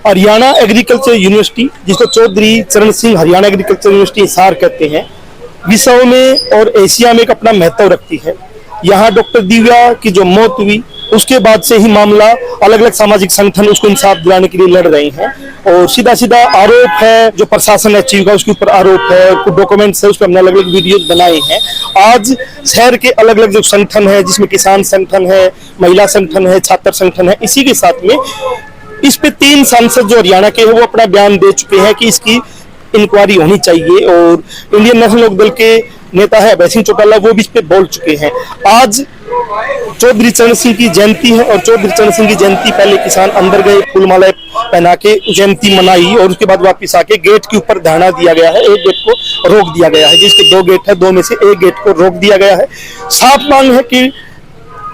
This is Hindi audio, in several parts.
हरियाणा एग्रीकल्चर यूनिवर्सिटी, जिसको चौधरी चरण सिंह हरियाणा एग्रीकल्चर यूनिवर्सिटी हिसार कहते हैं, विश्व में और एशिया में एक अपना महत्व रखती है। यहाँ डॉक्टर दिव्या की जो मौत हुई उसके बाद से ही मामला अलग अलग सामाजिक संगठन उसको इंसाफ दिलाने के लिए लड़ रहे हैं और सीधा सीधा आरोप है जो प्रशासन ने अचीव का उसके ऊपर आरोप है, कुछ डॉक्यूमेंट्स है, उस पर हमने अलग अलग वीडियोज बनाए हैं। आज शहर के अलग अलग जो संगठन है, जिसमें किसान संगठन है, महिला संगठन है, छात्र संगठन है, इसी के साथ में इस पे 3 सांसद जो हरियाणा के हैं वो अपना बयान दे चुके हैं कि इसकी इंक्वायरी होनी चाहिए और इंडियन नेशनल लोकदल के नेता है अभय सिंह चौटाला, वो भी इस पे बोल चुके हैं। आज चौधरी चरण सिंह की जयंती है और चौधरी चरण सिंह की जयंती पहले किसान अंदर गए, फूलमाला पहना के जयंती मनाई और उसके बाद वापस आके गेट के ऊपर धरना दिया गया है। एक गेट को रोक दिया गया है, जिसके 2 गेट है, 2 में से एक गेट को रोक दिया गया है। साफ मांग है कि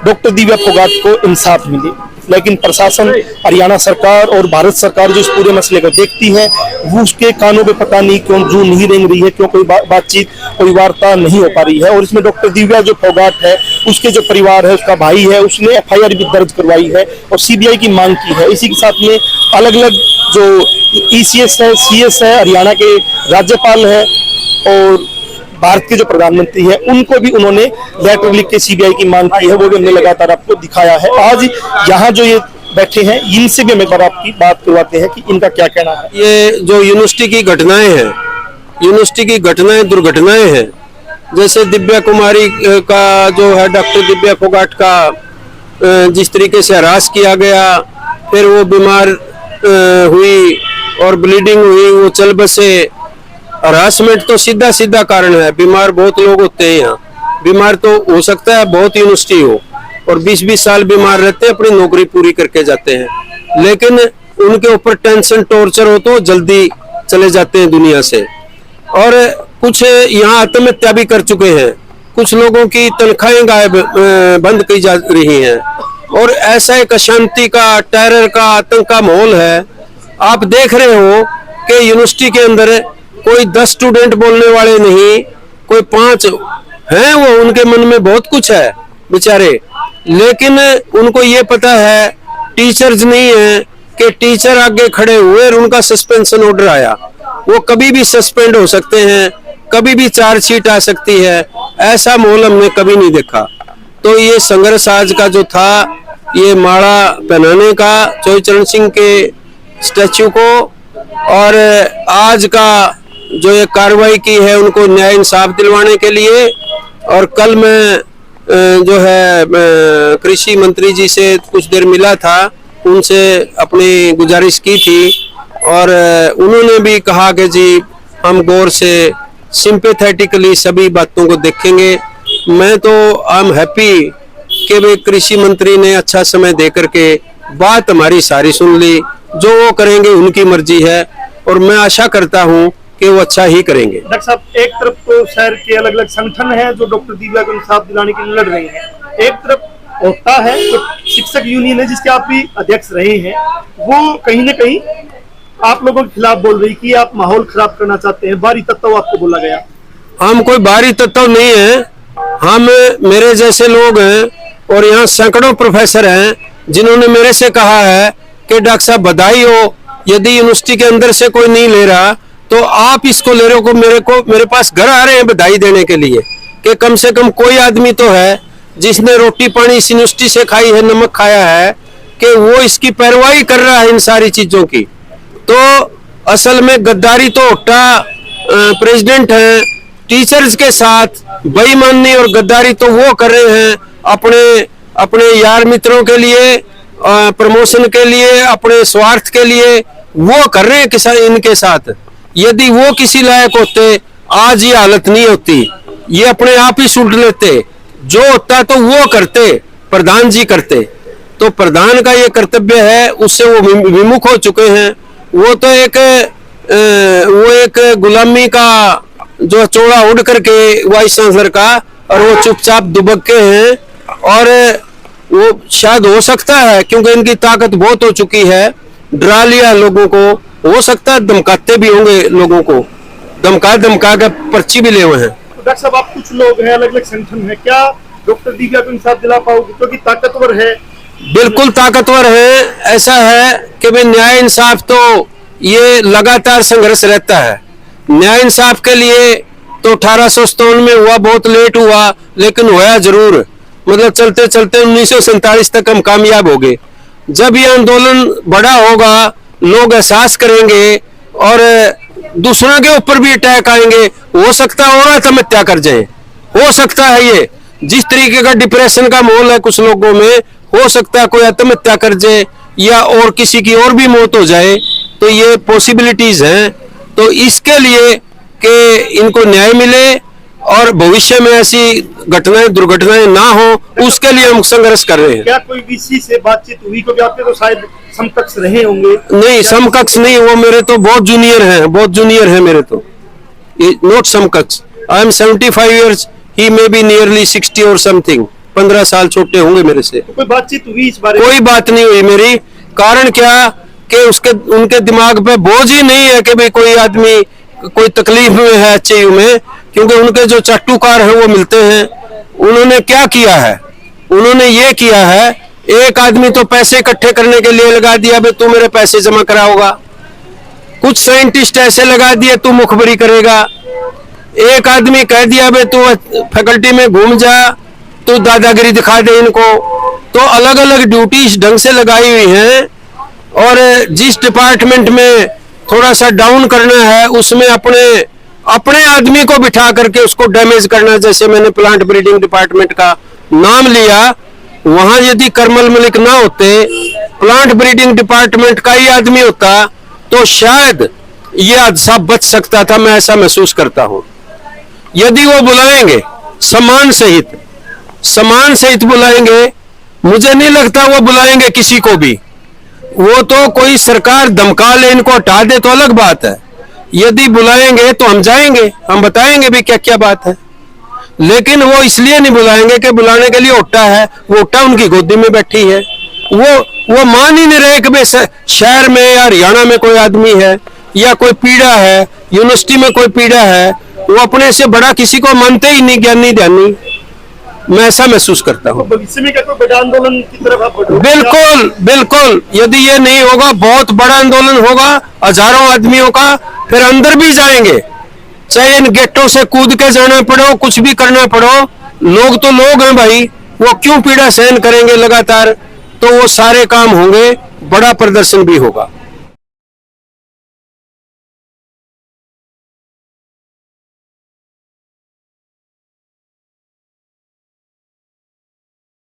डॉक्टर दिव्या फोगाट को इंसाफ मिले, लेकिन प्रशासन, हरियाणा सरकार और भारत सरकार जो इस पूरे मसले को देखती है वो उसके कानों पे पता नहीं क्यों जू नहीं रेंग रही है, क्यों कोई बातचीत, कोई वार्ता नहीं हो पा रही है। और इसमें डॉक्टर दिव्या जो फोगाट है, उसके जो परिवार है, उसका भाई है, उसने FIR भी दर्ज करवाई है और CBI की मांग की है। इसी के साथ में अलग अलग जो ECS है, CS है, हरियाणा के राज्यपाल है और भारत के जो प्रधानमंत्री है, उनको भी उन्होंने लेटर लिख के CBI की मांग की है, वो भी हमने लगातार आपको दिखाया है। आज यहाँ जो ये बैठे हैं, इनसे भी हम एक बार आपकी बात करवाते हैं कि इनका क्या कहना है। ये जो यूनिवर्सिटी की घटनाएं हैं, यूनिवर्सिटी की घटनाएं दुर्घटनाएं हैं, जैसे दिव्या कुमारी का जो है, डॉक्टर दिव्या फोगाट का जिस तरीके से हरास किया गया, फिर वो बीमार हुई और ब्लीडिंग हुई, वो चल बसे। हरासमेंट तो सीधा सीधा कारण है, बीमार बहुत लोग होते हैं यहाँ, बीमार तो हो सकता है बहुत यूनिवर्सिटी हो और 20-20 साल बीमार रहते हैं, अपनी नौकरी पूरी करके जाते हैं, लेकिन उनके ऊपर टेंशन टॉर्चर हो तो जल्दी चले जाते हैं दुनिया से। और कुछ यहाँ आत्महत्या भी कर चुके हैं, कुछ लोगों की तनख्वाहें गायब बंद की जा रही हैं और ऐसा एक अशांति का, टेरर का, आतंक का माहौल है। आप देख रहे हो कि यूनिवर्सिटी के अंदर कोई 10 स्टूडेंट बोलने वाले नहीं, कोई 5 हैं, वो उनके मन में बहुत कुछ है बेचारे, लेकिन उनको ये पता है टीचर्स नहीं है कि टीचर आगे खड़े हुए और उनका सस्पेंशन ऑर्डर आया, वो कभी भी सस्पेंड हो सकते हैं, कभी भी चार्जशीट आ सकती है। ऐसा माहौल हमने कभी नहीं देखा। तो ये संघर्ष आज का जो था, ये माला पहनाने का चौधरी चरण सिंह के स्टैच्यू को, और आज का जो ये कार्रवाई की है उनको न्याय इंसाफ दिलवाने के लिए। और कल मैं जो है कृषि मंत्री जी से कुछ देर मिला था, उनसे अपनी गुजारिश की थी और उन्होंने भी कहा कि जी हम गौर से, सिंपैथेटिकली सभी बातों को देखेंगे। मैं तो आई एम हैप्पी कि वे कृषि मंत्री ने अच्छा समय दे करके बात हमारी सारी सुन ली, जो वो करेंगे उनकी मर्जी है और मैं आशा करता हूँ कि वो अच्छा ही करेंगे। डॉक्टर साहब, एक तरफ तो शहर के अलग अलग संगठन हैं जो डॉक्टर दिव्या को इंसाफ दिलाने के लिए लड़ रहे हैं, एक तरफ होता है तो शिक्षक यूनियन है जिसके आप भी अध्यक्ष रहे हैं, वो कहीं ना कहीं आप लोगों के खिलाफ बोल रही कि आप माहौल खराब करना चाहते हैं, बाहरी तत्व आपको बोला गया। हम कोई बाहरी तत्व नहीं है, हम मेरे जैसे लोग हैं और यहाँ सैकड़ों प्रोफेसर हैं जिन्होंने मेरे से कहा है कि डॉक्टर साहब बधाई हो, यदि यूनिवर्सिटी के अंदर से कोई नहीं ले रहा तो आप इसको ले रहे हो। मेरे पास घर आ रहे हैं बधाई देने के लिए कि कम से कम कोई आदमी तो है जिसने रोटी पानी इस यूनिवर्सिटी से खाई है, नमक खाया है, कि वो इसकी पैरवाई कर रहा है इन सारी चीजों की। तो असल में गद्दारी तो होट्टा प्रेसिडेंट है, टीचर्स के साथ बेईमानी और गद्दारी तो वो कर रहे हैं अपने यार मित्रों के लिए, प्रमोशन के लिए, अपने स्वार्थ के लिए वो कर रहे हैं किसान इनके साथ। यदि वो किसी लायक होते आज ये हालत नहीं होती, ये अपने आप ही सुट लेते, जो होता तो वो करते, प्रधान जी करते। तो प्रधान का ये कर्तव्य है, उससे वो विमुख हो चुके हैं। वो तो एक गुलामी का जो चोड़ा उड़ करके वाइस चांसलर का, और वो चुपचाप दुबक के हैं। और वो शायद हो सकता है क्योंकि इनकी ताकत बहुत हो चुकी है, डरा लिया लोगों को, हो सकता है धमकाते भी होंगे लोगों को, धमका के पर्ची भी ले हुए हैं। डॉक्टर साहब, आप कुछ लोग हैं, अलग अलग संगठन है, क्या डॉक्टर दिव्या को इंसाफ दिला पाओगे? क्योंकि ताकतवर है, बिल्कुल ताकतवर है। ऐसा है कि भाई न्याय इंसाफ तो ये लगातार संघर्ष रहता है। न्याय इंसाफ के लिए तो 1857 में हुआ, बहुत लेट हुआ, लेकिन हुआ जरूर। मतलब चलते चलते 1947 तक हम कामयाब हो गए। जब ये आंदोलन बड़ा होगा, लोग एहसास करेंगे और दूसरों के ऊपर भी अटैक आएंगे। हो सकता है और आत्महत्या कर जाए, हो सकता है ये जिस तरीके का डिप्रेशन का माहौल है कुछ लोगों में, हो सकता है कोई आत्महत्या कर जाए या और किसी की और भी मौत हो जाए। तो ये पॉसिबिलिटीज हैं। तो इसके लिए कि इनको न्याय मिले और भविष्य में ऐसी घटनाएं दुर्घटनाएं ना हो, उसके लिए हम संघर्ष कर रहे हैं। क्या कोई वीसी से बातचीत हुई? क्योंकि आपके तो शायद समकक्ष रहे होंगे। नहीं, समकक्ष नहीं, वो मेरे तो बहुत जूनियर हैं, बहुत जूनियर है मेरे तो, नॉट समकक्ष। I am 75 years, he may be nearly 60 और समथिंग, 15 साल छोटे होंगे मेरे से। तो कोई बातचीत हुई इस बारे में? कोई बात नहीं हुई मेरी। कारण क्या कि उनके दिमाग पे बोझ ही नहीं है कि भाई कोई आदमी कोई तकलीफ में है एचयू में, क्योंकि उनके जो चाटुकार है वो मिलते हैं। उन्होंने क्या किया है? उन्होंने ये किया है, एक आदमी तो पैसे इकट्ठे करने के लिए लगा दिया, भाई तू मेरे पैसे जमा कराओगा। कुछ साइंटिस्ट ऐसे लगा दिए, तू मुखबरी करेगा। एक आदमी कह दिया, भाई तू फैकल्टी में घूम जा, तू दादागिरी दिखा दे इनको। तो अलग अलग ड्यूटी ढंग से लगाई हुई हैं और जिस डिपार्टमेंट में थोड़ा सा डाउन करना है उसमें अपने आदमी को बिठा करके उसको डैमेज करना। जैसे मैंने प्लांट ब्रीडिंग डिपार्टमेंट का नाम लिया, वहां यदि करमल मलिक ना होते, प्लांट ब्रीडिंग डिपार्टमेंट का ही आदमी होता, तो शायद ये हादसा बच सकता था। मैं ऐसा महसूस करता हूं। यदि वो बुलाएंगे सम्मान सहित बुलाएंगे, मुझे नहीं लगता वो बुलाएंगे किसी को भी। वो तो कोई सरकार धमका ले इनको हटा दे तो अलग बात है। यदि बुलाएंगे तो हम जाएंगे, हम बताएंगे भी क्या क्या बात है। लेकिन वो इसलिए नहीं बुलाएंगे कि बुलाने के लिए ओटा है, वो ओटा उनकी गोदी में बैठी है। वो मान ही नहीं रहे कि भाई शहर में या हरियाणा में कोई आदमी है या कोई पीड़ा है, यूनिवर्सिटी में कोई पीड़ा है। वो अपने से बड़ा किसी को मानते ही नहीं, ज्ञानी ध्यानी। मैं ऐसा महसूस करता हूँ। भविष्य में क्या कोई बड़ा आंदोलन की तरफ आप बढ़ोगे? बिल्कुल बिल्कुल। यदि ये नहीं होगा, बहुत बड़ा आंदोलन होगा, हजारों आदमियों का। फिर अंदर भी जाएंगे, चाहे इन गेटों से कूद के जाना पड़ो, कुछ भी करना पड़ो। लोग तो लोग हैं भाई, वो क्यों पीड़ा सहन करेंगे लगातार। तो वो सारे काम होंगे, बड़ा प्रदर्शन भी होगा।